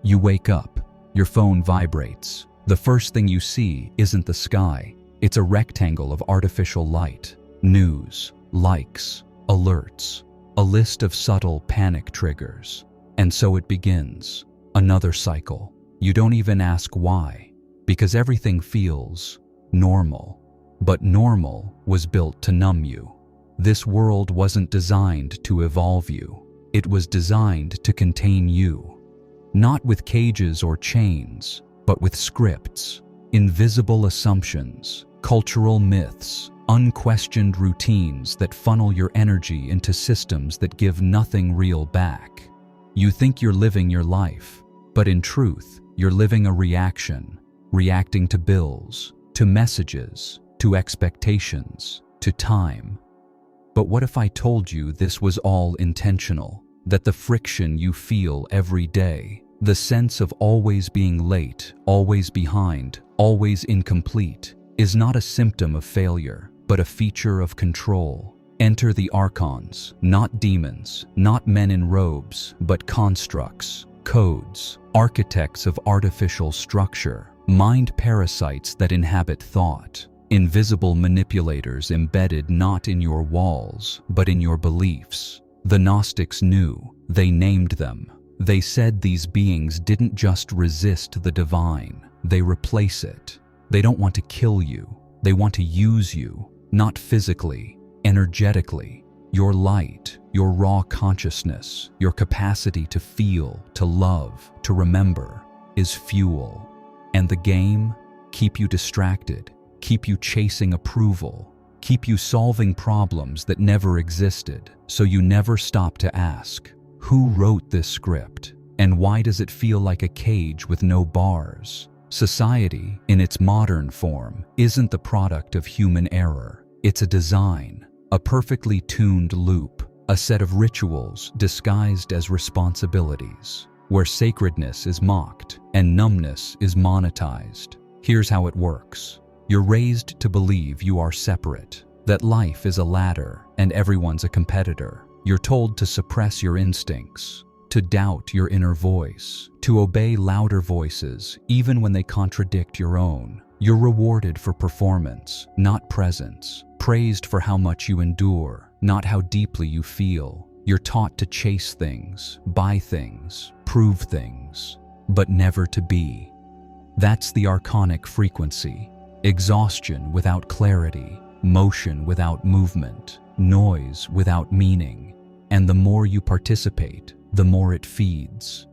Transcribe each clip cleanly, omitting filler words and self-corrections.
You wake up, your phone vibrates. The first thing you see isn't the sky, it's a rectangle of artificial light, news, likes, alerts, a list of subtle panic triggers. And so it begins, another cycle. You don't even ask why, because everything feels normal. But normal was built to numb you. This world wasn't designed to evolve you. It was designed to contain you. Not with cages or chains, but with scripts, invisible assumptions, cultural myths, unquestioned routines that funnel your energy into systems that give nothing real back. You think you're living your life, but in truth, you're living a reaction, reacting to bills, to messages, to expectations, to time. But what if I told you this was all intentional? That the friction you feel every day, the sense of always being late, always behind, always incomplete, is not a symptom of failure, but a feature of control. Enter the Archons, not demons, not men in robes, but constructs, codes, architects of artificial structure, mind parasites that inhabit thought, invisible manipulators embedded not in your walls, but in your beliefs. The Gnostics knew, they named them. They said these beings didn't just resist the divine, they replace it. They don't want to kill you, they want to use you, not physically, energetically. Your light, your raw consciousness, your capacity to feel, to love, to remember, is fuel. And the game? Keep you distracted, keep you chasing approval, keep you solving problems that never existed, so you never stop to ask, who wrote this script? And why does it feel like a cage with no bars? Society, in its modern form, isn't the product of human error. It's a design, a perfectly tuned loop, a set of rituals disguised as responsibilities, where sacredness is mocked and numbness is monetized. Here's how it works. You're raised to believe you are separate, that life is a ladder and everyone's a competitor. You're told to suppress your instincts, to doubt your inner voice, to obey louder voices even when they contradict your own. You're rewarded for performance, not presence, praised for how much you endure, not how deeply you feel. You're taught to chase things, buy things, prove things, but never to be. That's the archonic frequency. Exhaustion without clarity, motion without movement, noise without meaning. And the more you participate, the more it feeds.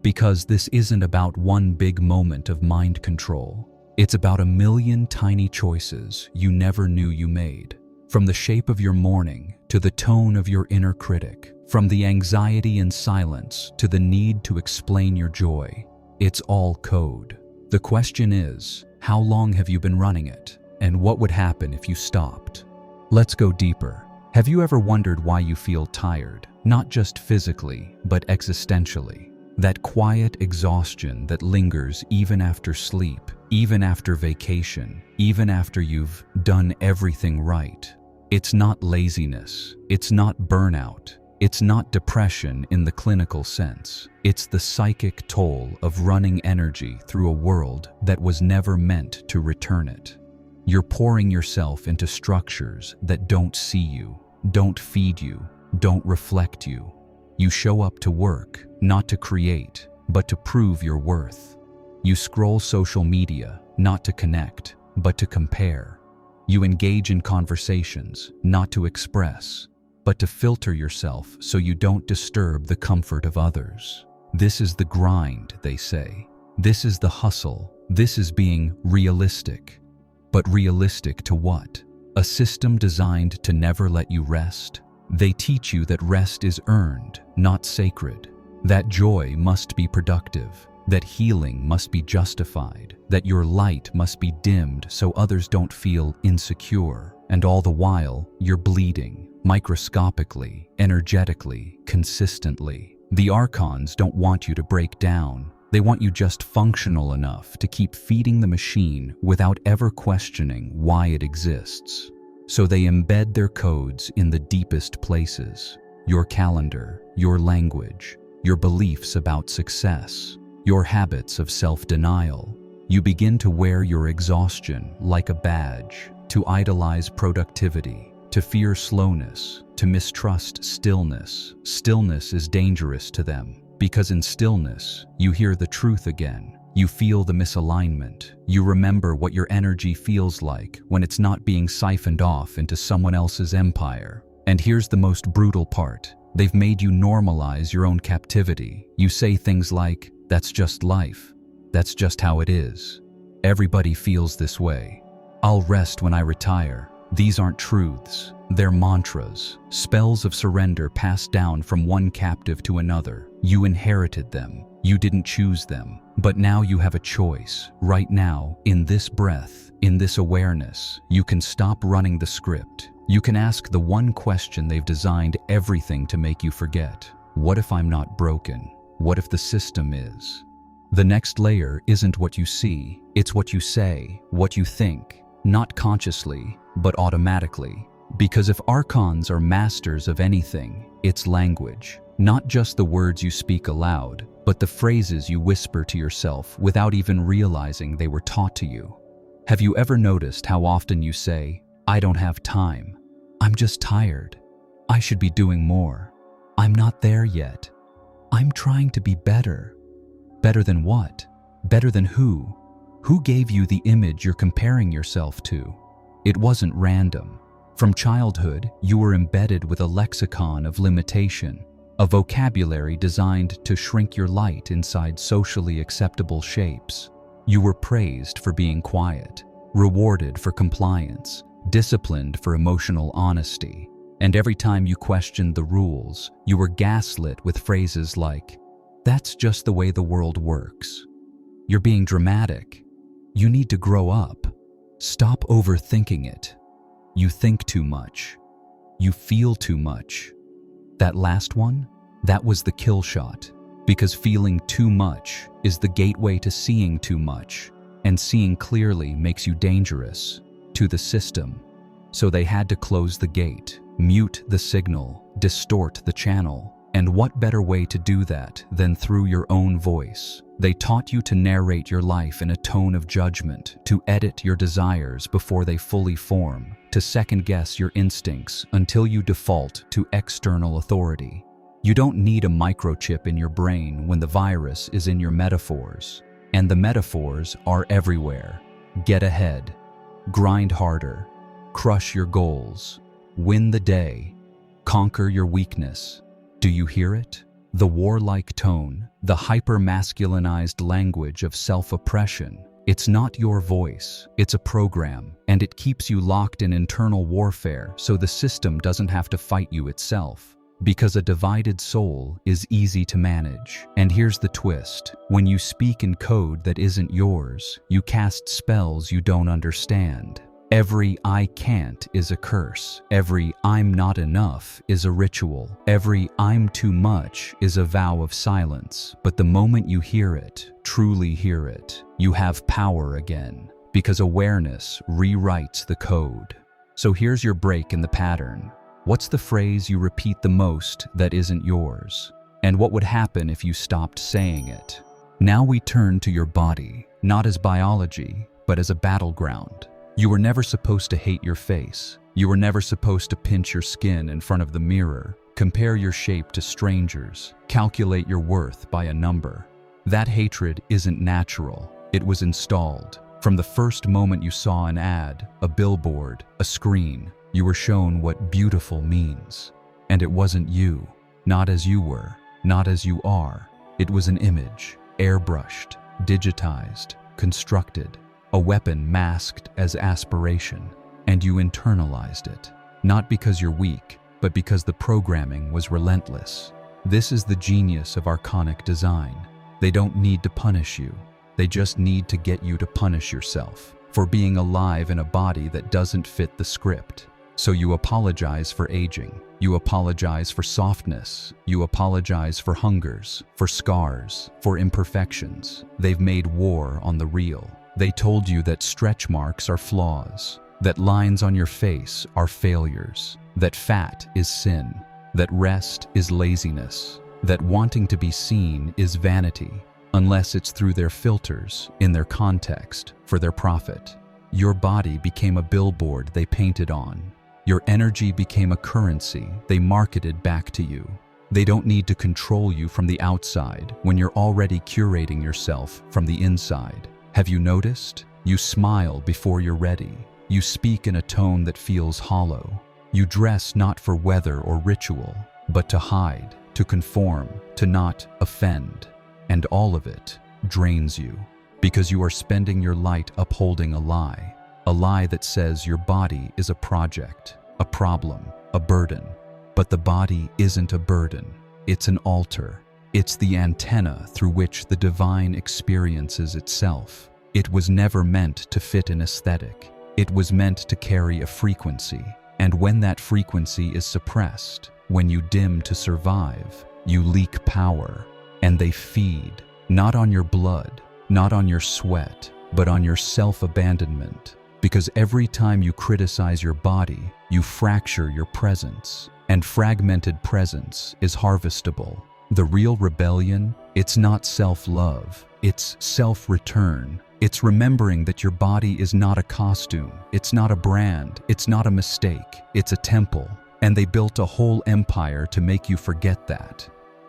Because this isn't about one big moment of mind control. It's about a million tiny choices you never knew you made. From the shape of your morning to the tone of your inner critic, from the anxiety in silence to the need to explain your joy, it's all code. The question is, how long have you been running it? And what would happen if you stopped? Let's go deeper. Have you ever wondered why you feel tired? Not just physically, but existentially. That quiet exhaustion that lingers even after sleep, even after vacation, even after you've done everything right. It's not laziness, it's not burnout, it's not depression in the clinical sense. It's the psychic toll of running energy through a world that was never meant to return it. You're pouring yourself into structures that don't see you, don't feed you, don't reflect you. You show up to work, not to create, but to prove your worth. You scroll social media, not to connect, but to compare. You engage in conversations, not to express, but to filter yourself so you don't disturb the comfort of others. This is the grind, they say. This is the hustle. This is being realistic. But realistic to what? A system designed to never let you rest? They teach you that rest is earned, not sacred. That joy must be productive. That healing must be justified. That your light must be dimmed so others don't feel insecure. And all the while, you're bleeding, microscopically, energetically, consistently. The Archons don't want you to break down. They want you just functional enough to keep feeding the machine without ever questioning why it exists. So they embed their codes in the deepest places. Your calendar, your language, your beliefs about success, your habits of self-denial. You begin to wear your exhaustion like a badge, to idolize productivity, to fear slowness, to mistrust stillness. Stillness is dangerous to them, because in stillness, you hear the truth again. You feel the misalignment. You remember what your energy feels like when it's not being siphoned off into someone else's empire. And here's the most brutal part. They've made you normalize your own captivity. You say things like, "That's just life. That's just how it is. Everybody feels this way. I'll rest when I retire." These aren't truths. They're mantras, spells of surrender passed down from one captive to another. You inherited them. You didn't choose them. But now you have a choice. Right now, in this breath, in this awareness, you can stop running the script. You can ask the one question they've designed everything to make you forget. What if I'm not broken? What if the system is? The next layer isn't what you see, it's what you say, what you think, not consciously, but automatically. Because if Archons are masters of anything, it's language. Not just the words you speak aloud, but the phrases you whisper to yourself without even realizing they were taught to you. Have you ever noticed how often you say, "I don't have time. I'm just tired. I should be doing more. I'm not there yet. I'm trying to be better." Better than what? Better than who? Who gave you the image you're comparing yourself to? It wasn't random. From childhood, you were embedded with a lexicon of limitation, a vocabulary designed to shrink your light inside socially acceptable shapes. You were praised for being quiet, rewarded for compliance, disciplined for emotional honesty. And every time you questioned the rules, you were gaslit with phrases like, "That's just the way the world works. You're being dramatic. You need to grow up. Stop overthinking it. You think too much. You feel too much." That last one, that was the kill shot. Because feeling too much is the gateway to seeing too much, and seeing clearly makes you dangerous to the system. So they had to close the gate, mute the signal, distort the channel. And what better way to do that than through your own voice? They taught you to narrate your life in a tone of judgment, to edit your desires before they fully form, to second-guess your instincts until you default to external authority. You don't need a microchip in your brain when the virus is in your metaphors. And the metaphors are everywhere. Get ahead. Grind harder. Crush your goals. Win the day. Conquer your weakness. Do you hear it? The warlike tone, the hyper-masculinized language of self-oppression. It's not your voice, it's a program, and it keeps you locked in internal warfare so the system doesn't have to fight you itself. Because a divided soul is easy to manage. And here's the twist. When you speak in code that isn't yours, you cast spells you don't understand. Every "I can't" is a curse. Every "I'm not enough" is a ritual. Every "I'm too much" is a vow of silence. But the moment you hear it, truly hear it, you have power again. Because awareness rewrites the code. So here's your break in the pattern. What's the phrase you repeat the most that isn't yours? And what would happen if you stopped saying it? Now we turn to your body, not as biology, but as a battleground. You were never supposed to hate your face. You were never supposed to pinch your skin in front of the mirror, compare your shape to strangers, calculate your worth by a number. That hatred isn't natural. It was installed. From the first moment you saw an ad, a billboard, a screen, you were shown what beautiful means. And it wasn't you. Not as you were. Not as you are. It was an image, airbrushed, digitized, constructed. A weapon masked as aspiration, and you internalized it. Not because you're weak, but because the programming was relentless. This is the genius of Archonic design. They don't need to punish you. They just need to get you to punish yourself for being alive in a body that doesn't fit the script. So you apologize for aging. You apologize for softness. You apologize for hungers, for scars, for imperfections. They've made war on the real. They told you that stretch marks are flaws, that lines on your face are failures, that fat is sin, that rest is laziness, that wanting to be seen is vanity. unless it's through their filters, in their context, for their profit. Your body became a billboard they painted on. Your energy became a currency they marketed back to you. They don't need to control you from the outside when you're already curating yourself from the inside. Have you noticed? You smile before you're ready. You speak in a tone that feels hollow. You dress not for weather or ritual, but to hide, to conform, to not offend. And all of it drains you, because you are spending your light upholding a lie that says your body is a project, a problem, a burden. But the body isn't a burden, it's an altar. It's the antenna through which the divine experiences itself. It was never meant to fit an aesthetic. It was meant to carry a frequency. And when that frequency is suppressed, when you dim to survive, you leak power. And they feed, not on your blood, not on your sweat, but on your self-abandonment. Because every time you criticize your body, you fracture your presence. And fragmented presence is harvestable. The real rebellion, it's not self-love, it's self-return. It's remembering that your body is not a costume, it's not a brand, it's not a mistake, it's a temple. And they built a whole empire to make you forget that.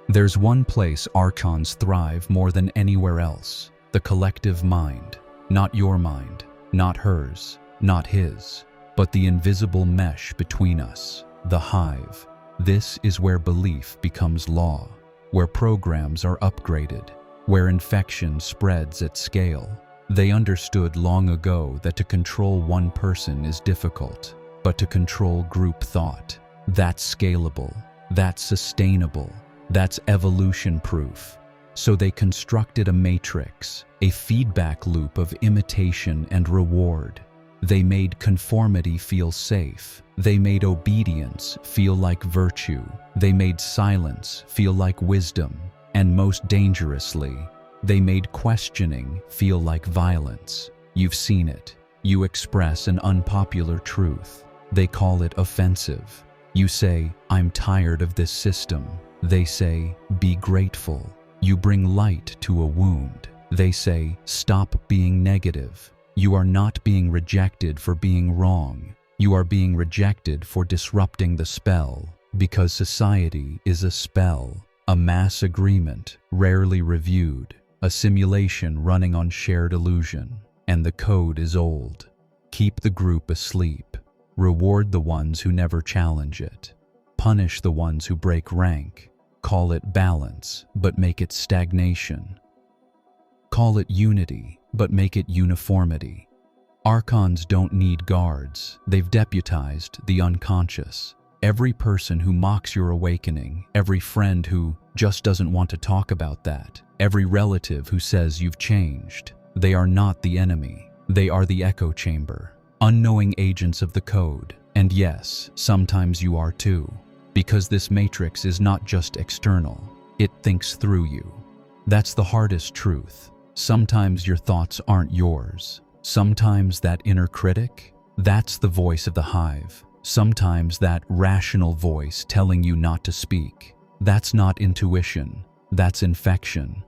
There's one place Archons thrive more than anywhere else: the collective mind. Not your mind, not hers, not his, but the invisible mesh between us, the hive. This is where belief becomes law, where programs are upgraded, where infection spreads at scale. They understood long ago that to control one person is difficult, but to control group thought, that's scalable, that's sustainable, that's evolution-proof. So they constructed a matrix, a feedback loop of imitation and reward. They made conformity feel safe. They made obedience feel like virtue. They made silence feel like wisdom. And most dangerously, they made questioning feel like violence. You've seen it. You express an unpopular truth. They call it offensive. You say, "I'm tired of this system." They say, "Be grateful." You bring light to a wound. They say, "Stop being negative." You are not being rejected for being wrong. You are being rejected for disrupting the spell, because society is a spell, a mass agreement, rarely reviewed, a simulation running on shared illusion, and the code is old. Keep the group asleep. Reward the ones who never challenge it. Punish the ones who break rank. Call it balance, but make it stagnation. Call it unity, but make it uniformity. Archons don't need guards. They've deputized the unconscious. Every person who mocks your awakening, every friend who just doesn't want to talk about that, every relative who says you've changed, they are not the enemy. They are the echo chamber, unknowing agents of the code. And yes, sometimes you are too, because this matrix is not just external, it thinks through you. That's the hardest truth. Sometimes your thoughts aren't yours. Sometimes that inner critic, that's the voice of the hive. Sometimes that rational voice telling you not to speak. That's not intuition, that's infection.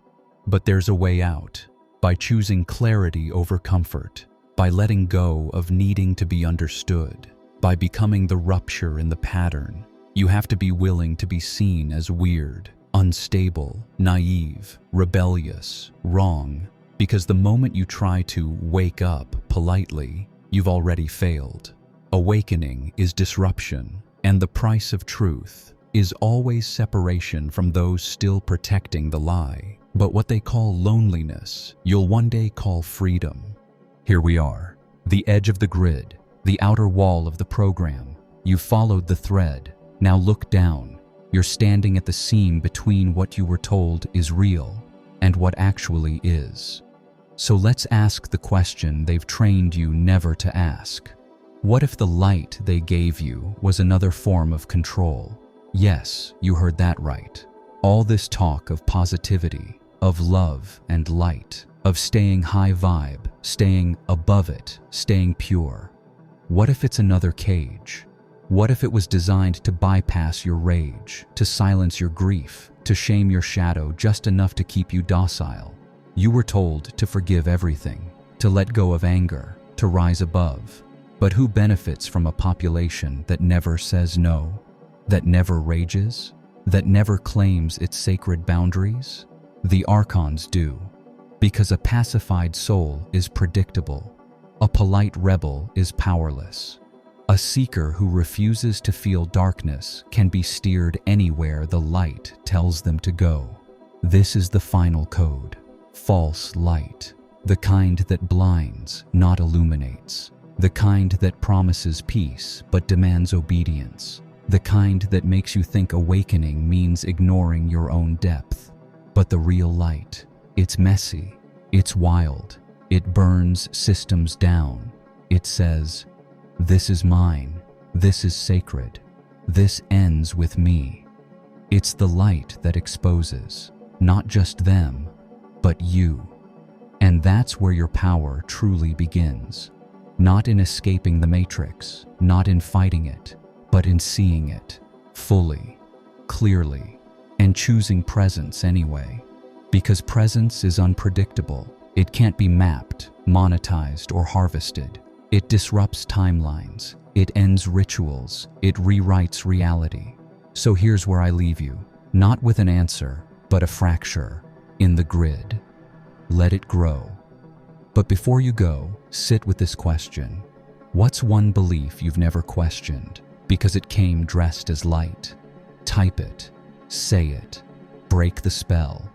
But there's a way out, by choosing clarity over comfort, by letting go of needing to be understood, by becoming the rupture in the pattern. You have to be willing to be seen as weird, unstable, naive, rebellious, wrong, because the moment you try to wake up politely, you've already failed. Awakening is disruption, and the price of truth is always separation from those still protecting the lie. But what they call loneliness, you'll one day call freedom. Here we are, the edge of the grid, the outer wall of the program. You followed the thread. Now look down. You're standing at the seam between what you were told is real and what actually is. So let's ask the question they've trained you never to ask. What if the light they gave you was another form of control? Yes, you heard that right. All this talk of positivity, of love and light, of staying high vibe, staying above it, staying pure. What if it's another cage? What if it was designed to bypass your rage, to silence your grief, to shame your shadow just enough to keep you docile? You were told to forgive everything, to let go of anger, to rise above. But who benefits from a population that never says no, that never rages, that never claims its sacred boundaries? The Archons do, because a pacified soul is predictable. A polite rebel is powerless. A seeker who refuses to feel darkness can be steered anywhere the light tells them to go. This is the final code. False light. The kind that blinds, not illuminates. The kind that promises peace but demands obedience. The kind that makes you think awakening means ignoring your own depth. But the real light, it's messy, it's wild, it burns systems down. It says, "This is mine, this is sacred, this ends with me." It's the light that exposes, not just them, but you. And that's where your power truly begins. Not in escaping the matrix, not in fighting it, but in seeing it fully, clearly, and choosing presence anyway. Because presence is unpredictable. It can't be mapped, monetized, or harvested. It disrupts timelines. It ends rituals. It rewrites reality. So here's where I leave you. Not with an answer, but a fracture in the grid. Let it grow. But before you go, sit with this question. What's one belief you've never questioned because it came dressed as light? Type it, say it, break the spell.